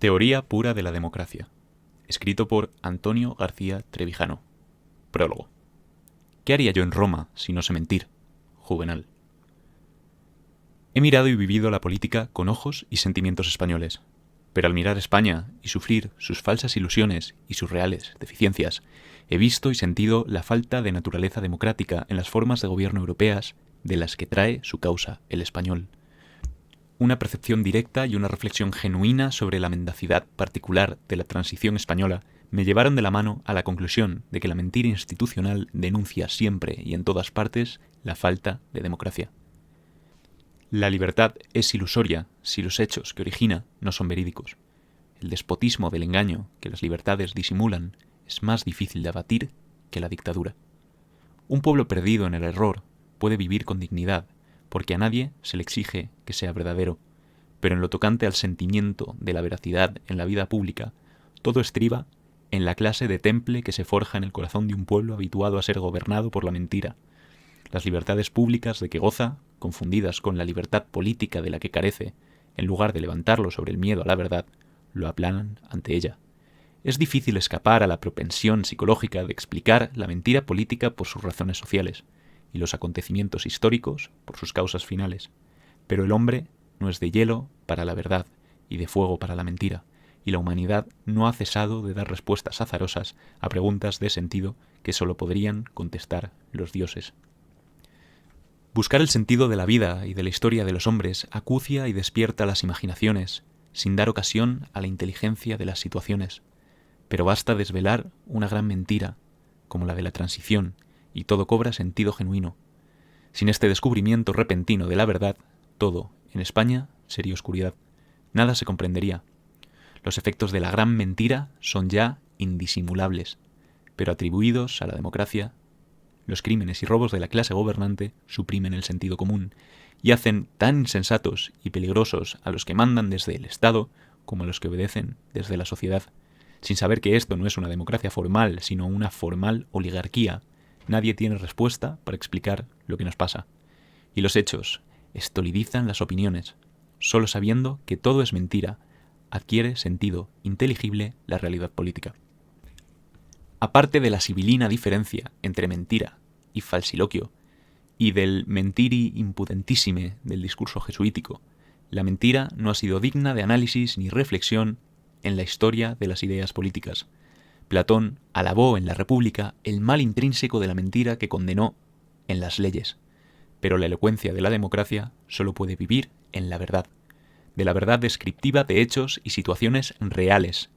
Teoría pura de la democracia. Escrito por Antonio García Trevijano. Prólogo. ¿Qué haría yo en Roma si no sé mentir? Juvenal. He mirado y vivido la política con ojos y sentimientos españoles, pero al mirar España y sufrir sus falsas ilusiones y sus reales deficiencias, he visto y sentido la falta de naturaleza democrática en las formas de gobierno europeas de las que trae su causa el español. Una percepción directa y una reflexión genuina sobre la mendacidad particular de la transición española me llevaron de la mano a la conclusión de que la mentira institucional denuncia siempre y en todas partes la falta de democracia. La libertad es ilusoria si los hechos que origina no son verídicos. El despotismo del engaño que las libertades disimulan es más difícil de abatir que la dictadura. Un pueblo perdido en el error puede vivir con dignidad, porque a nadie se le exige que sea verdadero, pero en lo tocante al sentimiento de la veracidad en la vida pública, todo estriba en la clase de temple que se forja en el corazón de un pueblo habituado a ser gobernado por la mentira. Las libertades públicas de que goza, confundidas con la libertad política de la que carece, en lugar de levantarlo sobre el miedo a la verdad, lo aplanan ante ella. Es difícil escapar a la propensión psicológica de explicar la mentira política por sus razones sociales y los acontecimientos históricos por sus causas finales. Pero el hombre no es de hielo para la verdad y de fuego para la mentira, y la humanidad no ha cesado de dar respuestas azarosas a preguntas de sentido que solo podrían contestar los dioses. Buscar el sentido de la vida y de la historia de los hombres acucia y despierta las imaginaciones, sin dar ocasión a la inteligencia de las situaciones. Pero basta desvelar una gran mentira, como la de la transición, y todo cobra sentido genuino. Sin este descubrimiento repentino de la verdad, todo, en España, sería oscuridad. Nada se comprendería. Los efectos de la gran mentira son ya indisimulables, pero atribuidos a la democracia, los crímenes y robos de la clase gobernante suprimen el sentido común y hacen tan insensatos y peligrosos a los que mandan desde el Estado como a los que obedecen desde la sociedad. Sin saber que esto no es una democracia formal, sino una formal oligarquía, nadie tiene respuesta para explicar lo que nos pasa. Y los hechos estolidizan las opiniones. Solo sabiendo que todo es mentira, adquiere sentido inteligible la realidad política. Aparte de la sibilina diferencia entre mentira y falsiloquio, y del mentiri impudentissime del discurso jesuítico, la mentira no ha sido digna de análisis ni reflexión en la historia de las ideas políticas. Platón alabó en la República el mal intrínseco de la mentira que condenó en las leyes, pero la elocuencia de la democracia solo puede vivir en la verdad, de la verdad descriptiva de hechos y situaciones reales,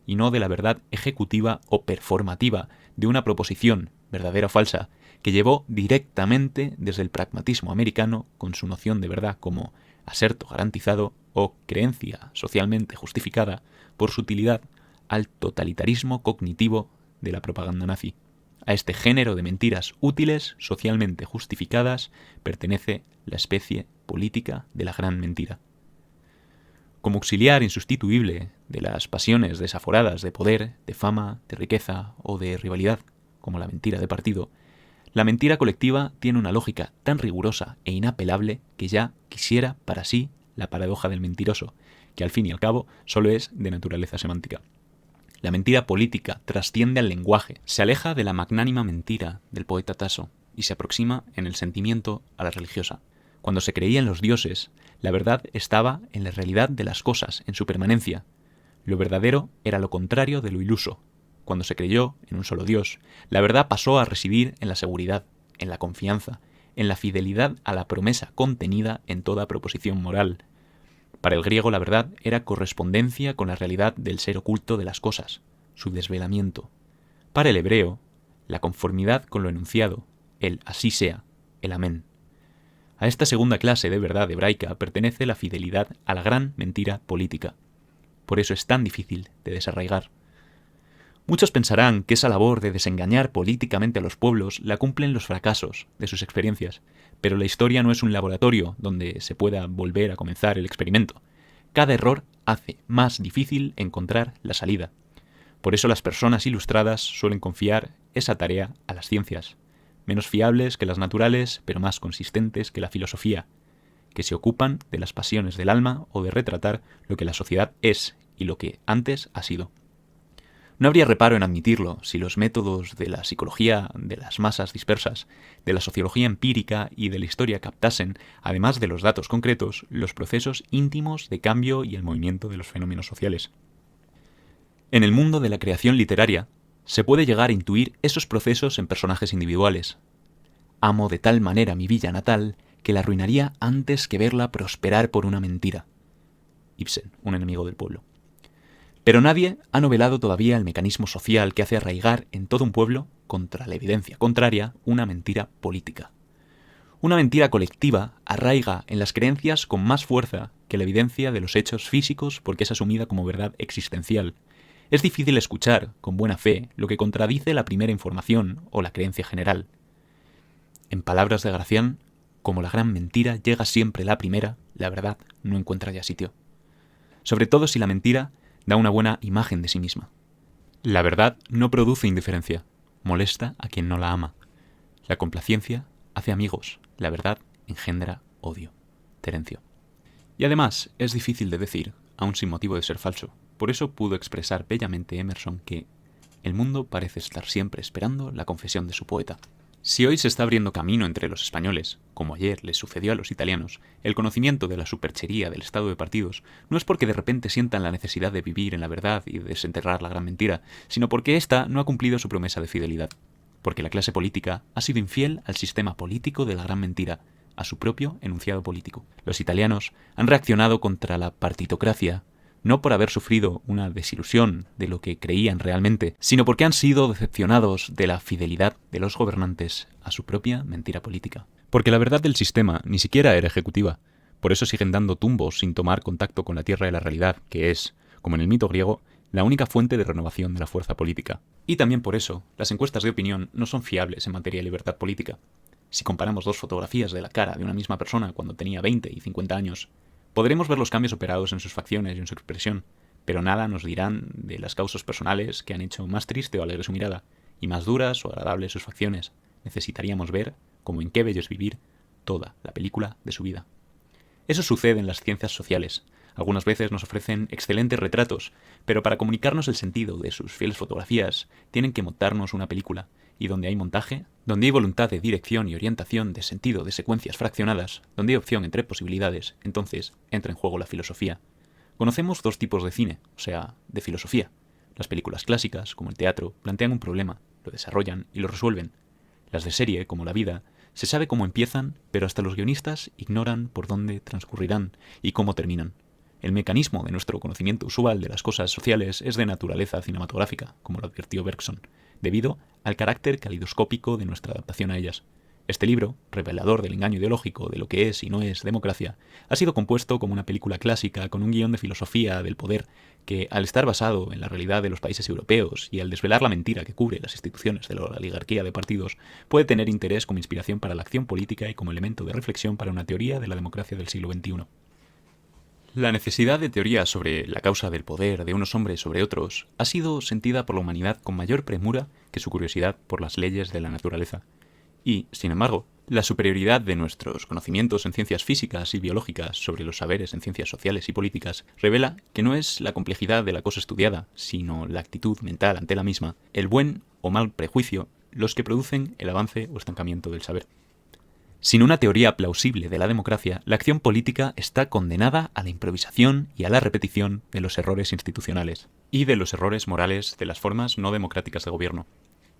y no de la verdad ejecutiva o performativa de una proposición, verdadera o falsa, que llevó directamente desde el pragmatismo americano con su noción de verdad como aserto garantizado o creencia socialmente justificada por su utilidad al totalitarismo cognitivo de la propaganda nazi. A este género de mentiras útiles, socialmente justificadas, pertenece la especie política de la gran mentira. Como auxiliar insustituible de las pasiones desaforadas de poder, de fama, de riqueza o de rivalidad, como la mentira de partido, la mentira colectiva tiene una lógica tan rigurosa e inapelable que ya quisiera para sí la paradoja del mentiroso, que al fin y al cabo solo es de naturaleza semántica. La mentira política trasciende al lenguaje, se aleja de la magnánima mentira del poeta Tasso y se aproxima en el sentimiento a la religiosa. Cuando se creía en los dioses, la verdad estaba en la realidad de las cosas, en su permanencia. Lo verdadero era lo contrario de lo iluso. Cuando se creyó en un solo Dios, la verdad pasó a residir en la seguridad, en la confianza, en la fidelidad a la promesa contenida en toda proposición moral. Para el griego la verdad era correspondencia con la realidad del ser oculto de las cosas, su desvelamiento. Para el hebreo, la conformidad con lo enunciado, el así sea, el amén. A esta segunda clase de verdad hebraica pertenece la fidelidad a la gran mentira política. Por eso es tan difícil de desarraigar. Muchos pensarán que esa labor de desengañar políticamente a los pueblos la cumplen los fracasos de sus experiencias, pero la historia no es un laboratorio donde se pueda volver a comenzar el experimento. Cada error hace más difícil encontrar la salida. Por eso las personas ilustradas suelen confiar esa tarea a las ciencias, menos fiables que las naturales, pero más consistentes que la filosofía, que se ocupan de las pasiones del alma o de retratar lo que la sociedad es y lo que antes ha sido. No habría reparo en admitirlo si los métodos de la psicología de las masas dispersas, de la sociología empírica y de la historia captasen, además de los datos concretos, los procesos íntimos de cambio y el movimiento de los fenómenos sociales. En el mundo de la creación literaria, se puede llegar a intuir esos procesos en personajes individuales. Amo de tal manera mi villa natal que la arruinaría antes que verla prosperar por una mentira. Ibsen, un enemigo del pueblo. Pero nadie ha novelado todavía el mecanismo social que hace arraigar en todo un pueblo, contra la evidencia contraria, una mentira política. Una mentira colectiva arraiga en las creencias con más fuerza que la evidencia de los hechos físicos porque es asumida como verdad existencial. Es difícil escuchar, con buena fe, lo que contradice la primera información o la creencia general. En palabras de Gracián, como la gran mentira llega siempre la primera, la verdad no encuentra ya sitio. Sobre todo si la mentira da una buena imagen de sí misma. La verdad no produce indiferencia, molesta a quien no la ama. La complacencia hace amigos, la verdad engendra odio. Terencio. Y además es difícil de decir, aun sin motivo de ser falso. Por eso pudo expresar bellamente Emerson que el mundo parece estar siempre esperando la confesión de su poeta. Si hoy se está abriendo camino entre los españoles, como ayer les sucedió a los italianos, el conocimiento de la superchería del estado de partidos no es porque de repente sientan la necesidad de vivir en la verdad y de desenterrar la gran mentira, sino porque ésta no ha cumplido su promesa de fidelidad. Porque la clase política ha sido infiel al sistema político de la gran mentira, a su propio enunciado político. Los italianos han reaccionado contra la partitocracia, no por haber sufrido una desilusión de lo que creían realmente, sino porque han sido decepcionados de la fidelidad de los gobernantes a su propia mentira política. Porque la verdad del sistema ni siquiera era ejecutiva. Por eso siguen dando tumbos sin tomar contacto con la tierra de la realidad, que es, como en el mito griego, la única fuente de renovación de la fuerza política. Y también por eso, las encuestas de opinión no son fiables en materia de libertad política. Si comparamos dos fotografías de la cara de una misma persona cuando tenía 20 y 50 años, podremos ver los cambios operados en sus facciones y en su expresión, pero nada nos dirán de las causas personales que han hecho más triste o alegre su mirada, y más duras o agradables sus facciones. Necesitaríamos ver, como en Qué bello es vivir, toda la película de su vida. Eso sucede en las ciencias sociales. Algunas veces nos ofrecen excelentes retratos, pero para comunicarnos el sentido de sus fieles fotografías tienen que montarnos una película, y donde hay montaje, donde hay voluntad de dirección y orientación de sentido de secuencias fraccionadas, donde hay opción entre posibilidades, entonces entra en juego la filosofía. Conocemos dos tipos de cine, o sea, de filosofía. Las películas clásicas, como el teatro, plantean un problema, lo desarrollan y lo resuelven. Las de serie, como la vida, se sabe cómo empiezan, pero hasta los guionistas ignoran por dónde transcurrirán y cómo terminan. El mecanismo de nuestro conocimiento usual de las cosas sociales es de naturaleza cinematográfica, como lo advirtió Bergson, debido al carácter calidoscópico de nuestra adaptación a ellas. Este libro, revelador del engaño ideológico de lo que es y no es democracia, ha sido compuesto como una película clásica con un guión de filosofía del poder que, al estar basado en la realidad de los países europeos y al desvelar la mentira que cubre las instituciones de la oligarquía de partidos, puede tener interés como inspiración para la acción política y como elemento de reflexión para una teoría de la democracia del siglo XXI. La necesidad de teoría sobre la causa del poder de unos hombres sobre otros ha sido sentida por la humanidad con mayor premura que su curiosidad por las leyes de la naturaleza. Y, sin embargo, la superioridad de nuestros conocimientos en ciencias físicas y biológicas sobre los saberes en ciencias sociales y políticas revela que no es la complejidad de la cosa estudiada, sino la actitud mental ante la misma, el buen o mal prejuicio, los que producen el avance o estancamiento del saber. Sin una teoría plausible de la democracia, la acción política está condenada a la improvisación y a la repetición de los errores institucionales y de los errores morales de las formas no democráticas de gobierno.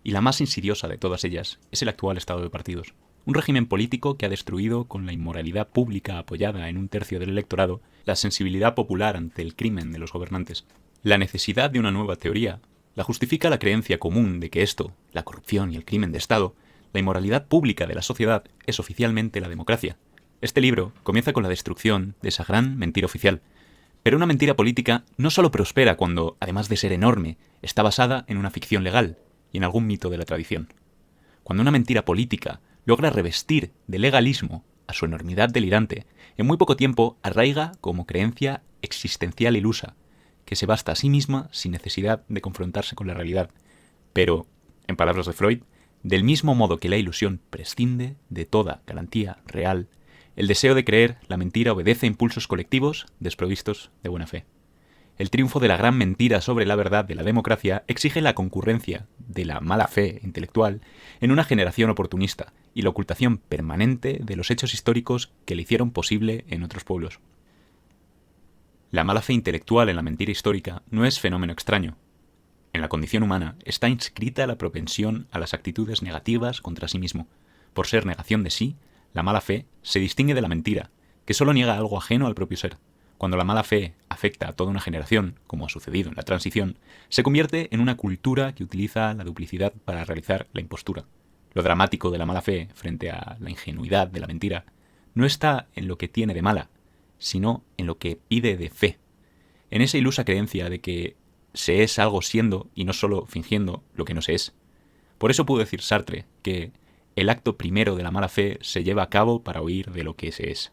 Y la más insidiosa de todas ellas es el actual estado de partidos. Un régimen político que ha destruido con la inmoralidad pública apoyada en un tercio del electorado la sensibilidad popular ante el crimen de los gobernantes. La necesidad de una nueva teoría la justifica la creencia común de que esto, la corrupción y el crimen de Estado, la inmoralidad pública de la sociedad, es oficialmente la democracia. Este libro comienza con la destrucción de esa gran mentira oficial. Pero una mentira política no solo prospera cuando, además de ser enorme, está basada en una ficción legal y en algún mito de la tradición. Cuando una mentira política logra revestir de legalismo a su enormidad delirante, en muy poco tiempo arraiga como creencia existencial ilusa, que se basta a sí misma sin necesidad de confrontarse con la realidad. Pero, en palabras de Freud, del mismo modo que la ilusión prescinde de toda garantía real, el deseo de creer la mentira obedece a impulsos colectivos desprovistos de buena fe. El triunfo de la gran mentira sobre la verdad de la democracia exige la concurrencia de la mala fe intelectual en una generación oportunista y la ocultación permanente de los hechos históricos que le hicieron posible en otros pueblos. La mala fe intelectual en la mentira histórica no es fenómeno extraño. En la condición humana está inscrita la propensión a las actitudes negativas contra sí mismo. Por ser negación de sí, la mala fe se distingue de la mentira, que solo niega algo ajeno al propio ser. Cuando la mala fe afecta a toda una generación, como ha sucedido en la transición, se convierte en una cultura que utiliza la duplicidad para realizar la impostura. Lo dramático de la mala fe frente a la ingenuidad de la mentira no está en lo que tiene de mala, sino en lo que pide de fe. En esa ilusa creencia de que se es algo siendo y no solo fingiendo lo que no se es. Por eso pudo decir Sartre que el acto primero de la mala fe se lleva a cabo para huir de lo que se es.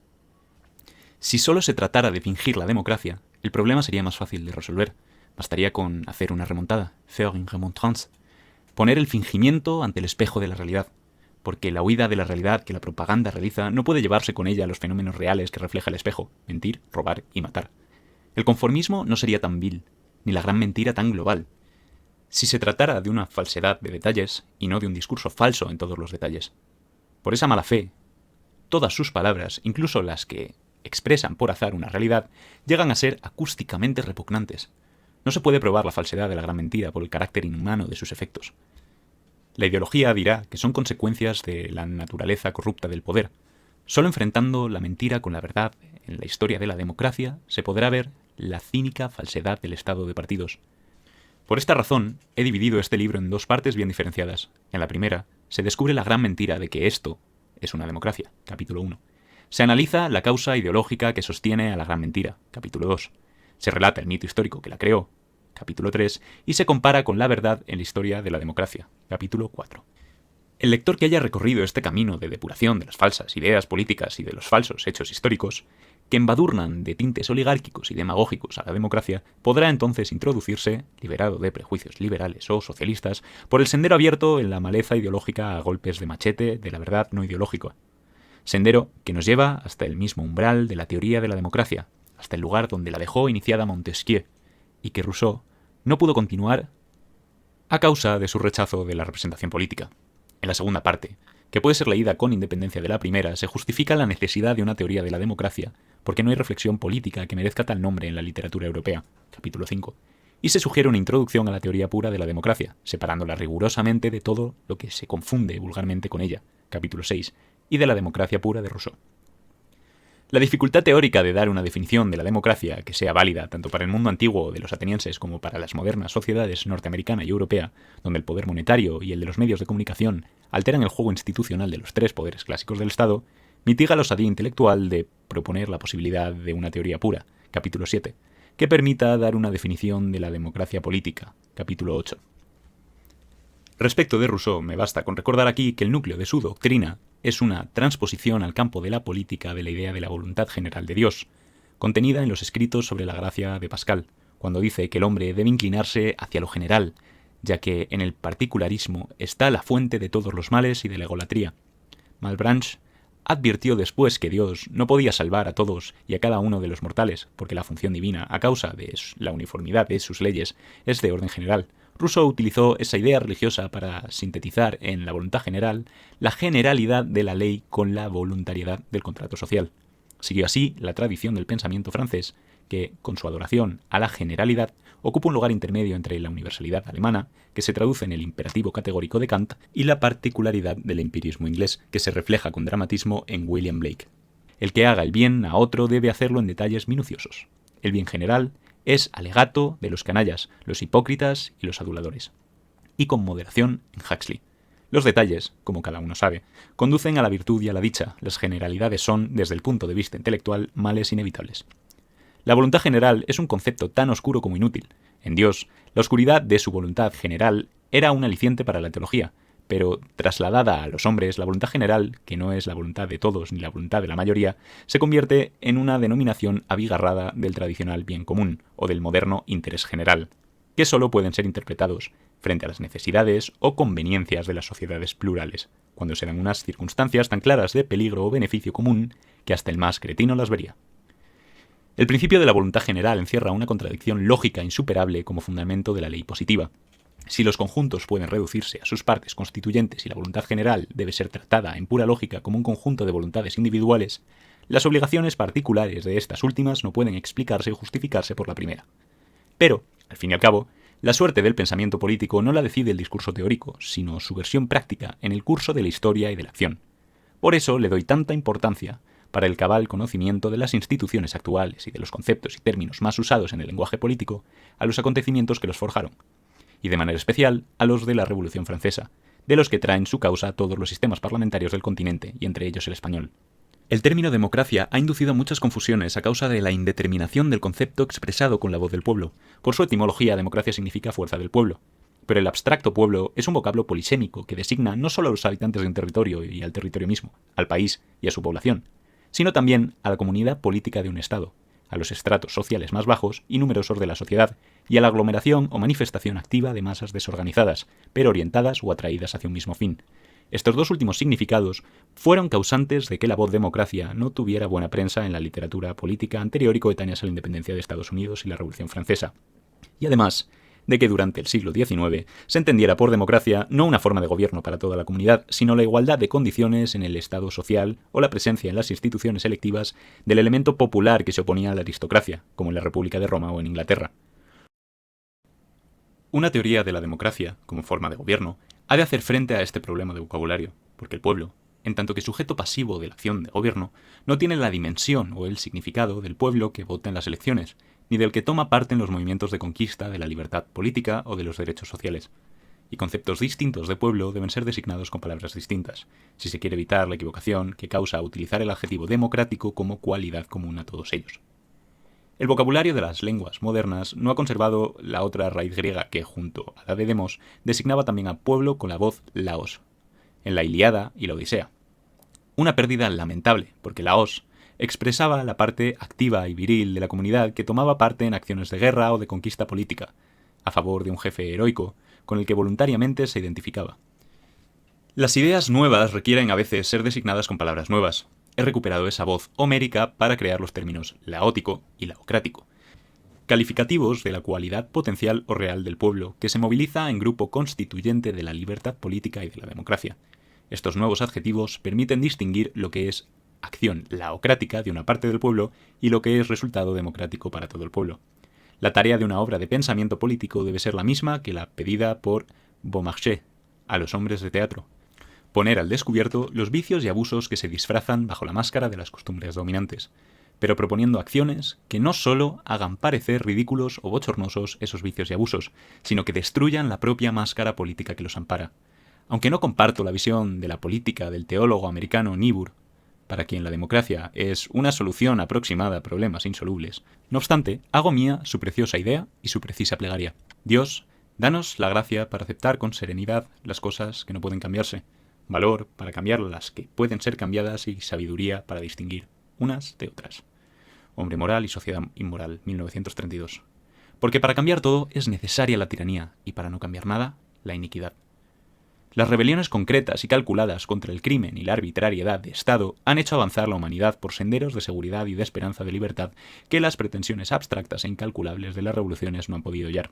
Si solo se tratara de fingir la democracia, el problema sería más fácil de resolver. Bastaría con hacer una remontada, faire une remontrance, poner el fingimiento ante el espejo de la realidad, porque la huida de la realidad que la propaganda realiza no puede llevarse con ella a los fenómenos reales que refleja el espejo, mentir, robar y matar. El conformismo no sería tan vil, ni la gran mentira tan global, si se tratara de una falsedad de detalles y no de un discurso falso en todos los detalles. Por esa mala fe, todas sus palabras, incluso las que expresan por azar una realidad, llegan a ser acústicamente repugnantes. No se puede probar la falsedad de la gran mentira por el carácter inhumano de sus efectos. La ideología dirá que son consecuencias de la naturaleza corrupta del poder. Solo enfrentando la mentira con la verdad en la historia de la democracia se podrá ver la cínica falsedad del estado de partidos. Por esta razón, he dividido este libro en dos partes bien diferenciadas. En la primera, se descubre la gran mentira de que esto es una democracia, capítulo 1. Se analiza la causa ideológica que sostiene a la gran mentira, capítulo 2. Se relata el mito histórico que la creó, capítulo 3, y se compara con la verdad en la historia de la democracia, capítulo 4. El lector que haya recorrido este camino de depuración de las falsas ideas políticas y de los falsos hechos históricos, que embadurnan de tintes oligárquicos y demagógicos a la democracia, podrá entonces introducirse, liberado de prejuicios liberales o socialistas, por el sendero abierto en la maleza ideológica a golpes de machete de la verdad no ideológica. Sendero que nos lleva hasta el mismo umbral de la teoría de la democracia, hasta el lugar donde la dejó iniciada Montesquieu, y que Rousseau no pudo continuar a causa de su rechazo de la representación política. En la segunda parte, que puede ser leída con independencia de la primera, se justifica la necesidad de una teoría de la democracia, porque no hay reflexión política que merezca tal nombre en la literatura europea, capítulo 5, y se sugiere una introducción a la teoría pura de la democracia, separándola rigurosamente de todo lo que se confunde vulgarmente con ella, capítulo 6, y de la democracia pura de Rousseau. La dificultad teórica de dar una definición de la democracia que sea válida tanto para el mundo antiguo de los atenienses como para las modernas sociedades norteamericana y europea, donde el poder monetario y el de los medios de comunicación alteran el juego institucional de los tres poderes clásicos del Estado, mitiga la osadía intelectual de proponer la posibilidad de una teoría pura, capítulo 7, que permita dar una definición de la democracia política, capítulo 8. Respecto de Rousseau, me basta con recordar aquí que el núcleo de su doctrina es una transposición al campo de la política de la idea de la voluntad general de Dios, contenida en los escritos sobre la gracia de Pascal, cuando dice que el hombre debe inclinarse hacia lo general, ya que en el particularismo está la fuente de todos los males y de la egolatría. Malebranche advirtió después que Dios no podía salvar a todos y a cada uno de los mortales, porque la función divina, a causa de la uniformidad de sus leyes, es de orden general. Rousseau utilizó esa idea religiosa para sintetizar en la voluntad general la generalidad de la ley con la voluntariedad del contrato social. Siguió así la tradición del pensamiento francés, que, con su adoración a la generalidad, ocupa un lugar intermedio entre la universalidad alemana, que se traduce en el imperativo categórico de Kant, y la particularidad del empirismo inglés, que se refleja con dramatismo en William Blake. El que haga el bien a otro debe hacerlo en detalles minuciosos. El bien general es alegato de los canallas, los hipócritas y los aduladores. Y con moderación en Huxley. Los detalles, como cada uno sabe, conducen a la virtud y a la dicha. Las generalidades son, desde el punto de vista intelectual, males inevitables. La voluntad general es un concepto tan oscuro como inútil. En Dios, la oscuridad de su voluntad general era un aliciente para la teología, pero trasladada a los hombres, la voluntad general, que no es la voluntad de todos ni la voluntad de la mayoría, se convierte en una denominación abigarrada del tradicional bien común o del moderno interés general, que solo pueden ser interpretados frente a las necesidades o conveniencias de las sociedades plurales, cuando se dan unas circunstancias tan claras de peligro o beneficio común que hasta el más cretino las vería. El principio de la voluntad general encierra una contradicción lógica insuperable como fundamento de la ley positiva. Si los conjuntos pueden reducirse a sus partes constituyentes y la voluntad general debe ser tratada en pura lógica como un conjunto de voluntades individuales, las obligaciones particulares de estas últimas no pueden explicarse y justificarse por la primera. Pero, al fin y al cabo, la suerte del pensamiento político no la decide el discurso teórico, sino su versión práctica en el curso de la historia y de la acción. Por eso le doy tanta importancia para el cabal conocimiento de las instituciones actuales y de los conceptos y términos más usados en el lenguaje político a los acontecimientos que los forjaron, y de manera especial a los de la Revolución Francesa, de los que traen su causa todos los sistemas parlamentarios del continente, y entre ellos el español. El término democracia ha inducido muchas confusiones a causa de la indeterminación del concepto expresado con la voz del pueblo. Por su etimología, democracia significa fuerza del pueblo. Pero el abstracto pueblo es un vocablo polisémico que designa no solo a los habitantes de un territorio y al territorio mismo, al país y a su población, sino también a la comunidad política de un Estado, a los estratos sociales más bajos y numerosos de la sociedad, y a la aglomeración o manifestación activa de masas desorganizadas, pero orientadas o atraídas hacia un mismo fin. Estos dos últimos significados fueron causantes de que la voz democracia no tuviera buena prensa en la literatura política anterior y coetáneas a la independencia de Estados Unidos y la Revolución Francesa. Y además, de que durante el siglo XIX se entendiera por democracia no una forma de gobierno para toda la comunidad, sino la igualdad de condiciones en el estado social o la presencia en las instituciones electivas del elemento popular que se oponía a la aristocracia, como en la República de Roma o en Inglaterra. Una teoría de la democracia, como forma de gobierno, ha de hacer frente a este problema de vocabulario, porque el pueblo, en tanto que sujeto pasivo de la acción de gobierno, no tiene la dimensión o el significado del pueblo que vota en las elecciones, ni del que toma parte en los movimientos de conquista de la libertad política o de los derechos sociales. Y conceptos distintos de pueblo deben ser designados con palabras distintas, si se quiere evitar la equivocación que causa utilizar el adjetivo democrático como cualidad común a todos ellos. El vocabulario de las lenguas modernas no ha conservado la otra raíz griega que, junto a la de demos, designaba también a pueblo con la voz laos, en la Ilíada y la Odisea. Una pérdida lamentable, porque laos expresaba la parte activa y viril de la comunidad que tomaba parte en acciones de guerra o de conquista política, a favor de un jefe heroico, con el que voluntariamente se identificaba. Las ideas nuevas requieren a veces ser designadas con palabras nuevas. He recuperado esa voz homérica para crear los términos laótico y laocrático, calificativos de la cualidad potencial o real del pueblo, que se moviliza en grupo constituyente de la libertad política y de la democracia. Estos nuevos adjetivos permiten distinguir lo que es acción laocrática de una parte del pueblo y lo que es resultado democrático para todo el pueblo. La tarea de una obra de pensamiento político debe ser la misma que la pedida por Beaumarchais a los hombres de teatro: poner al descubierto los vicios y abusos que se disfrazan bajo la máscara de las costumbres dominantes, pero proponiendo acciones que no solo hagan parecer ridículos o bochornosos esos vicios y abusos, sino que destruyan la propia máscara política que los ampara. Aunque no comparto la visión de la política del teólogo americano Niebuhr, para quien la democracia es una solución aproximada a problemas insolubles, no obstante, hago mía su preciosa idea y su precisa plegaria. Dios, danos la gracia para aceptar con serenidad las cosas que no pueden cambiarse, valor para cambiar las que pueden ser cambiadas y sabiduría para distinguir unas de otras. Hombre moral y sociedad inmoral, 1932. Porque para cambiar todo es necesaria la tiranía y para no cambiar nada, la iniquidad. Las rebeliones concretas y calculadas contra el crimen y la arbitrariedad de Estado han hecho avanzar la humanidad por senderos de seguridad y de esperanza de libertad que las pretensiones abstractas e incalculables de las revoluciones no han podido hallar.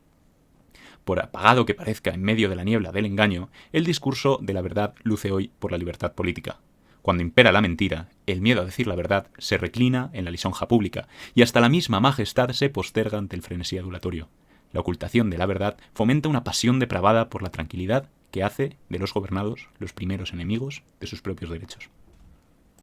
Por apagado que parezca en medio de la niebla del engaño, el discurso de la verdad luce hoy por la libertad política. Cuando impera la mentira, el miedo a decir la verdad se reclina en la lisonja pública, y hasta la misma majestad se posterga ante el frenesí adulatorio. La ocultación de la verdad fomenta una pasión depravada por la tranquilidad que hace de los gobernados los primeros enemigos de sus propios derechos.